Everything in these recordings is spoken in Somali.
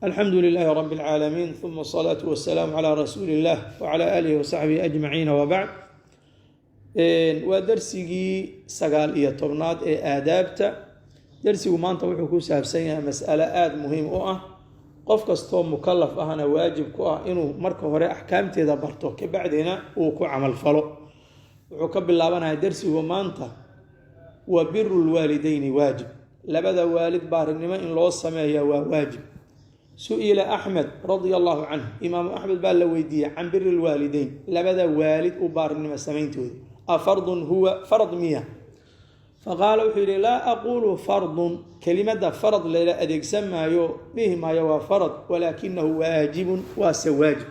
الحمد لله رب العالمين ثم الصلاة والسلام على رسول الله وعلى آله وصحبه أجمعين وبعد ودرسي سقال إيا طبنات آدابتا درسي ومانتا وحكو سابسيها مسألة مهم قف كستو مكلف أهنا واجب كوه إنه مركو هوري أحكامتي دبرتو كبعدنا وكو عمل فلو وحكب الله بنا درسي ومانتا وبر الوالدين واجب لبدا والد بارنما إن لو سمايا واجب سئل أحمد رضي الله عنه إمام أحمد بالويدية عن بر الوالدين لبدا والد وبارنما سمينتو أفرض هو فرض مياه فقال وحيري لا أقول فرض كلمة فرض لا أديك سمى به ما يوا فرض ولكنه واجب وسواجب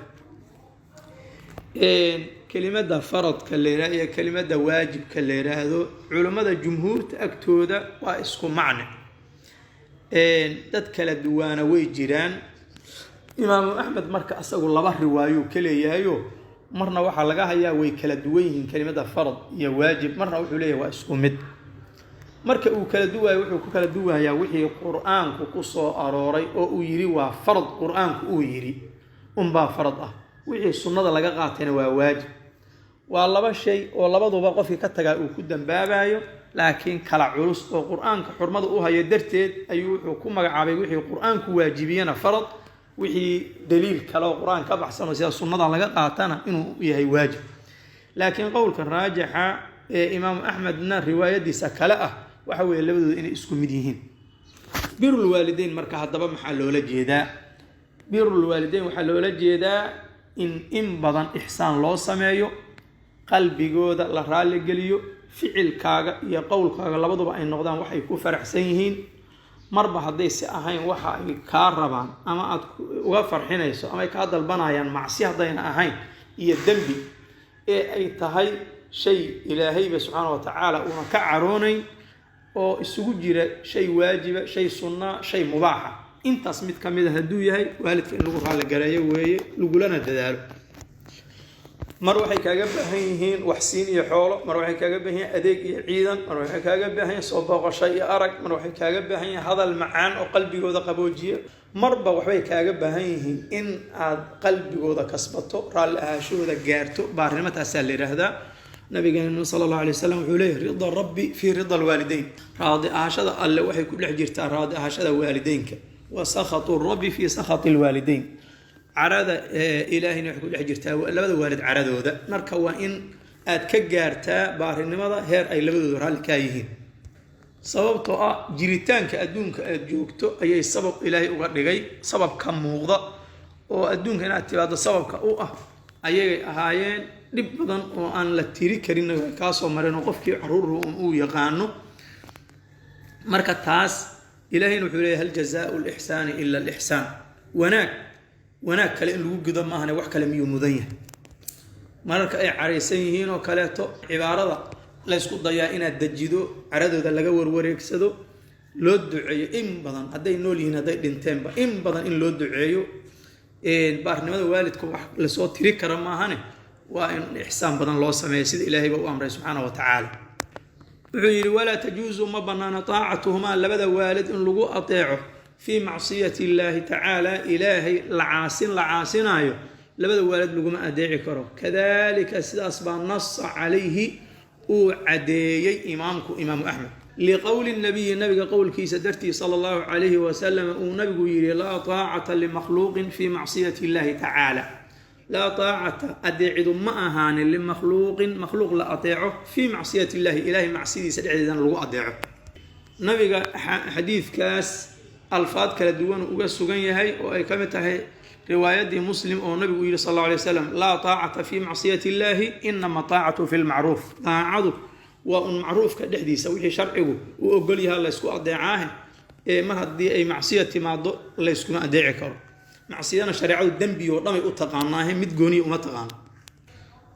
كلمة فرض كالليرا هي كلمة واجب كالليرا هذو علماء الجمهور تأكتودا واسكو معنى تذكر الدوان ويجيران إمام أحمد مركا أسأقول الله روايو كليايو مرنا وحا لغاها يا وي كلا دوين كلمة فرض يا واجب مرنا وحو ليه واسكو مد marka uu kala duwayo wuxuu ku kala duwayaa wixii quraanku ku soo arooray oo uu yiri waa farad quraanku uu yiri baa farad ah wixii sunnada laga qaatayna waa waajib waa laba shay oo labaduba qofkii ka tagaa uu ku dambaabayo laakiin kala culus oo quraanka xurmada u hayo darteed ayuu wuxuu ku magacaabay wixii quraanku waajibiyana farad wixii daliil kale oo quraan ka baxsan oo sida sunnada laga qaatana inuu yahay waajib laakiin qowlka raajixa ee imaam ahmedna riwaayadiisa kale ah waxa weeye labadooda inay isku mid yihiin birul waalidayn marka hadaba maxaa loola jeedaa birul waalidayn waxa loola jeedaa in badan ihsaan loo sameeyo qalbigooda la raali geliyo ficilkaaga iyo qowlkaaga labaduba ay noqdaan waxay ku faraxsan yihiin marba haday si ahayn waxa ay ka rabaan ama aad uga farxinayso ama ay ka dalbanayaan macsi hadayna ahayn iyo dambi ee ay tahay shay ilaahay subhanahu wa ta'ala una ka caroonay oo isugu jira shay waajiba shay sunna shay mubaaha intaas mid kamid ah haduu yahay waalidka in lagu raali gareeyo weeye lagulana dadaalo mar waxay kaaga baahan yihiin wax siin iyo xoolo mar waxay kaaga baahan yihiin adeeg iyo ciidan mar waxay kaaga baahan yihiin soo booqasho iyo arag mar waxay kaaga baahan yihiin hadal macaan oo qalbigooda qaboojiyo marba waxay kaaga baahan yihiin in aad qalbigooda kasbato raali ahaashooda gaarto baarinimadaas la yiraahdaa نبينا صلى الله عليه وسلم وحوليه رضا ربي في رضا الوالدين راضي أهشد الله وحي كل حجرته راضي أهشد والدينك وسخط الرب في سخط الوالدين عرض إلهي نحكي كل حجرته لبدا والد عرضه ذا نركوا وإن أتكجرته بار النمضة هير أي لبدا رال كايهين سببته جريتان كأدونك أدوكتو أي سبب إلهي أغرقي سبب كم موضة وأدونك نأتي سبب كأوه أي هايين dib badan oo aan la tiri karin ka soo mareen qofkii caruur uu yaqaano marka taas ilaahayna wuxuu leeyahay hal jazaa'u al-ihsan illa al-ihsan wanaag kale in lagu gudo ma ahna wax kale miyuu mudan yahay marka ay careysan yihiin oo kaleeto cibaarada la isku dayaa inaad dajido caradooda laga warwareegsado loo duceeyo in badan haday nool yihiin haday dhinteenba in badan in loo duceeyo baarnimada waalidku wax la soo tiri kara ma ahna وإن إحسان بدن الله سماه سيد إلهي وأمره سبحانه وتعالى وعير ولا تجوز ما بنان طاعتهما لبدا والد إن لقوا أطيعه في معصية الله تعالى إلهي لعاسين أيوه لبدا والد لقوا ما أدعي كره كذلك سيد أصبح نص عليه وعدي إمامكم إمام أحمد لقول النبي قول كيس درتي صلى الله عليه وسلم ونبي يري لا طاعة لمخلوق في معصية الله تعالى لا طاعة أدعي ما أهان مخلوق لا أطيعه في معصية الله إلهي معصية سدعي لو أطيعه نبي حديث كاس الفاظ كلا دوان وسجن هي وأي كمتة هي رواية مسلم أو نبي صلى الله عليه وسلم لا طاعة في معصية الله إنما طاعة في المعروف طاعة وأن معروف كدحدي سويه شرعه وأقولها لا يسكو أضيعاه ما هدي أي معصية ما لا يسكو أضيعك معصينا شريعة الدنبي ورمي أتقاناه متجوني وما تقان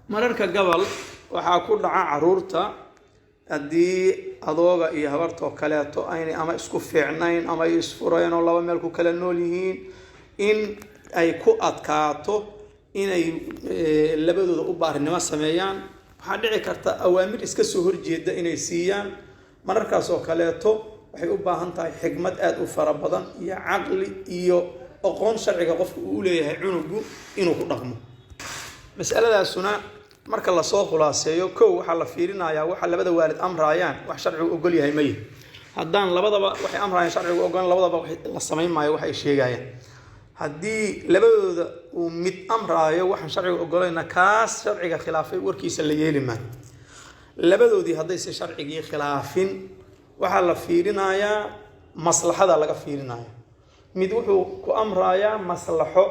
مررك قبل وحاكل عرورته أدي أضوغا إيه هبرتو كلاتو أين أما إسكف عنين أما يسفرين والله ومالكو كلانوليهين إن أي كو أتكاتو إن أي لبدو أبار النما سميان وحادعي كارتا أوامر إسكسو هرجيدا إن يسيان مررك سو كلاتو وحي أباهن تاي حكمت آد أفرابضان يا عقلي إيو aqoon sharciga qofku uu leeyahay cunugu inuu ku dhaqmo mas'aladaasuna marka la soo khulaaseeyo kow waxa la fiirinayaa waxa labada waalid amraayaan wax sharcigu ogol yahay ma yahay haddaan labadaba waxay amraayaan sharcigu ogoon labadaba la samayn maayo waxay sheegayaan haddii labadooda uu mid amraayo waxaan sharciga ogolayna kaas sharciga khilaafay warkiisa la yeeli maayo labadoodii haddayse sharcigii khilaafin waxaa la fiirinayaa maslaxada laga fiirinayo mid wuxuu ku amrayaa maslaxo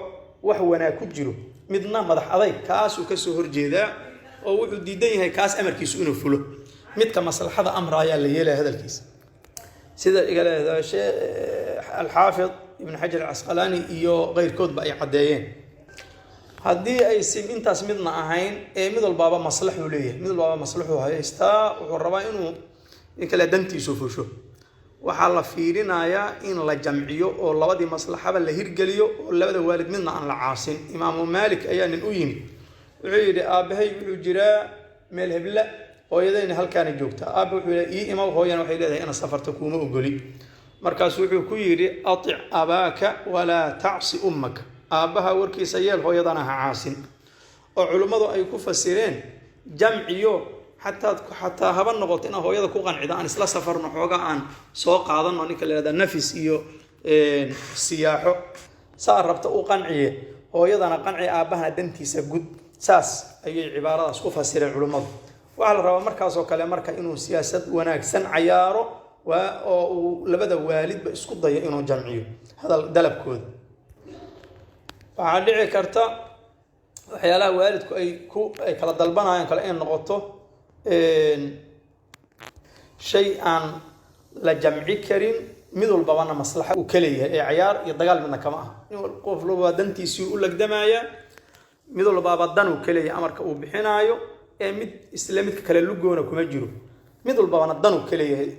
wax wanaag ku jiro midna madax adayg kaasuu kasoo horjeedaa oo wuxuu diidan yahay kaas amarkiisu inuu fulo midka maslaxada amraayaa la yeelaya hadalkiisa sida igaleeda alxaafid ibn xajar alcasqalaani iyo keyrkoodba ay caddeeyeen haddii aysan intaas midna ahayn ee mid walbaaba maslaxuu leeyahay mid walbaaba maslaxuu haystaa wuxuu rabaa inuu kale dantiisu fusho waxaa la fiirinayaa in la jamciyo oo labadii maslaxaba la hirgeliyo oo labada waalid midna aan la caasin imaamu maalik ayaa nin u yimid wuxuu yidhi aabbahay wuxuu jiraa meel hebla hooyadayna halkaana joogtaa aabba wuxuu yidhi ii imaw hooyana waxay leedahay ina safarta kuuma ogoli markaas wuxuu ku yidhi atic abaaka walaa tacsi ummaka aabbaha warkiisa yeel hooyadana ha caasin oo culimmadu ay ku fasireen jamciyo xataa haba noqoto inaan hooyada ku qancida aan isla safarno xooga aan soo qaadano ninka la yihahda nafis iyo siyaaxo saa rabta u qanciye hooyadana qanci aabbahana dantiisa gud saas ayay cibaaradaas ku fasireen culimmadu waxaa la rabaa markaasoo kale marka inuu siyaasad wanaagsan cayaaro oo uu labada waalidba isku dayo inuu jamciyo hadal dalabkooda waxaa dhici karta waxyaalaha waalidku ay kala dalbanayaan kale in noqoto shay aan la jamci karin mid walbabana maslaxa uu ka leeyahay ee cayaar iyo dagaal midna kama ah qof walba dantiisii u lagdamaya mid walbaba dan uu ka leeyahay amarka uu bixinaayo ee mid isla midka kale lugoona kuma jiro mid walbabana dan uu ka leeyahay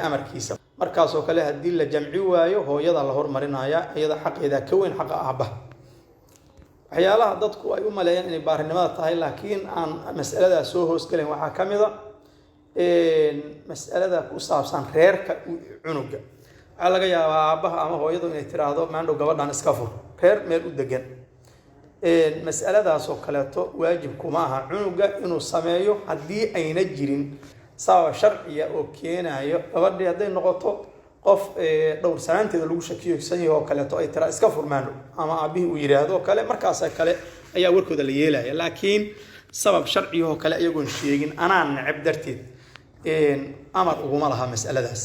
amarkiisa markaasoo kale haddii la jamci waayo hooyada la hormarinaya iyada xaqeeda ka weyn xaqa aabbaha waxyaalaha dadku ay u maleeyaan inay baarinimada tahay laakiin aan mas'alada soo hoosgalayn waxaa ka mid a mas'alada ku saabsan reerka cunuga waxaa laga yaabaa aabbaha ama hooyadu inay tiraahdo maandhow gabadhan iska fur reer meel u degan mas'aladaasoo kaleeto waajib kuma aha cunuga inuu sameeyo haddii ayna jirin sabab sharciya oo keenayo gabadhii hadday noqoto qof dhowrsanaanteeda lagu shakiysan yahay oo kaleeto ay tiraa iska furmaano ama aabihii uu yiraahdo kale markaas kale ayaa warkooda la yeelaya laakiin sabab sharci oo kale ayagoon sheegin anaan necab darteed amar uguma laha mas'aladaas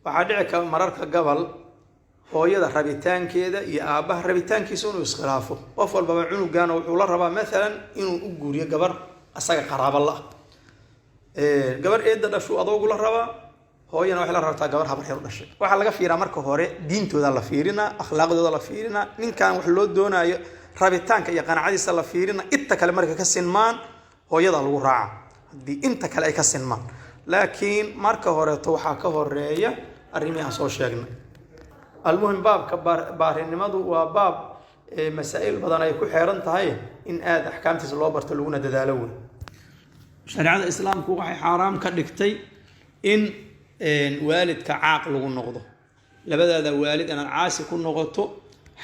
waxaa dhici ka mararka gabal hooyada rabitaankeeda iyo aabbaha rabitaankiisa inuu iskhilaafo qof walbaba cunugaana wuxuu la rabaa maalan inuu u guuriyo gabar asaga qaraabo la gabar eedda dhashu adoogu la rabaa hooyana waxay la rabtaa gabar habar yar u dhashay waxaa laga fiiraa marka hore diintooda la fiirina akhlaaqdooda la fiirina ninkan wax loo doonayo rabitaanka iyo qanacadiisa la fiirina inta kale marka ka sinmaan hooyada lagu raaca haddii inta kale ay ka sinmaan laakiin marka horeeto waxaa ka horeeya arrimihii aan soo sheegnay almuhim baabka baarinimadu waa baab masaa'il badan ay ku xeeran tahay in aad axkaamtiisa loo barto laguna dadaalo wey shareecada islaamku waxay xaaraam ka dhigtay in waalidka caaq lagu noqdo labadaada waalid inaad caasi ku noqoto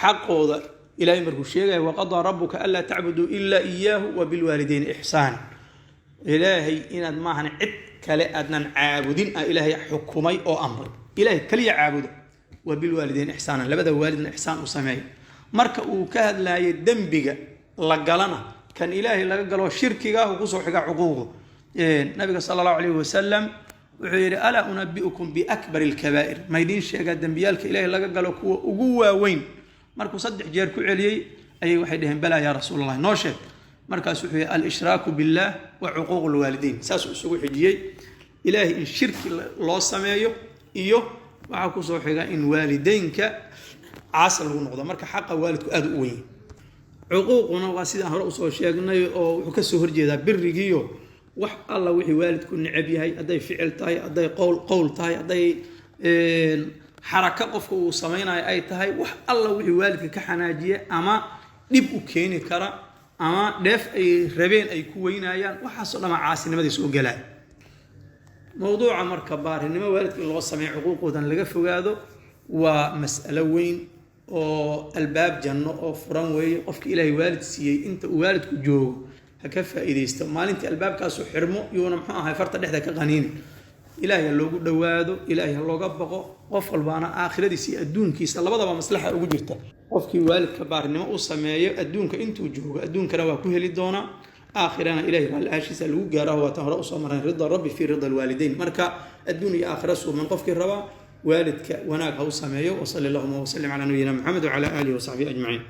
xaqooda ilaahay markuu sheegaya waqadaa rabbuka anlaa tacbuduu ilaa iyaahu wa bilwaalidayni ixsaana ilaahay inaad maahan cid kale aadnan caabudin ilaahay xukumay oo amray ilaahay kaliya caabuda wa bilwaalidayni ixsaana labada waalidna ixsaan u sameeya marka uu ka hadlaayay dembiga la galana kan ilaahay laga galo shirkiga uu kusoo xiga xuquuqda nabiga sallallahu alayhi wasallam wuxuu yiri ala unabbiukum bi akbar al kaba'ir ma idin sheega dambiyalka ilaahay laga galo kuwa ugu waaweyn markuu saddex jeer ku celiyay ayay waxay dhaheen bala ya rasuulullaahi noo sheeg markaas wuxuu yiri al ishraaku billah wa xuquuq al walidayn saas isugu xijiyay ilaahay in shirki loo sameeyo iyo waxa ku soo xiga in waalidaynka caasal lagu noqdo marka xaqa waalidku aad u weyn xuquuquna waa sida hore u soo sheegnay oo wuxuu ka soo horjeedaa birigiyo wax alla wixii waalidku necab yahay haday ficil tahay haday qowl tahay haday xaraka qofku uu sameeyay ay tahay wax alla wixii waalidka ka xanaajiye ama dib u keeni kara ama dheef ay rabeen ay ku weynayaan waxaasoo dhama caasinimada soo galay mowduuca marka baarinimo waalidka loo sameeyo xuquuqoodan laga fogaado waa mas'alo weyn oo albaab janno oo furan weeye qofki ilaahay waalid siiyey inta uu waalidku joogo ha ka faa'iidaysto maalintii albaabkaasu xirmo yuuna muxuu ahay farta dhexda ka qaniinin ilaahay ha loogu dhowaado ilaahay ha looga baqo qof walbaana aakhiradiisa iyo adduunkiisa labadaba maslaxa ugu jirta qofkii waalidka baarnimo u sameeyo adduunka intuu joogo adduunkana waa ku heli doonaa aakhirana ilaahay raalliaashiisa lagu gaaro waatan hore usoo mareen rida rabbi fii rida alwaalidayn marka adduun iyo aakhira suuman qofkii rabaa waalidka wanaag ha u sameeyo wasali allahuma wasalim calaa nabiyina maxamed wacala aalihi wasaxbihi ajmaciin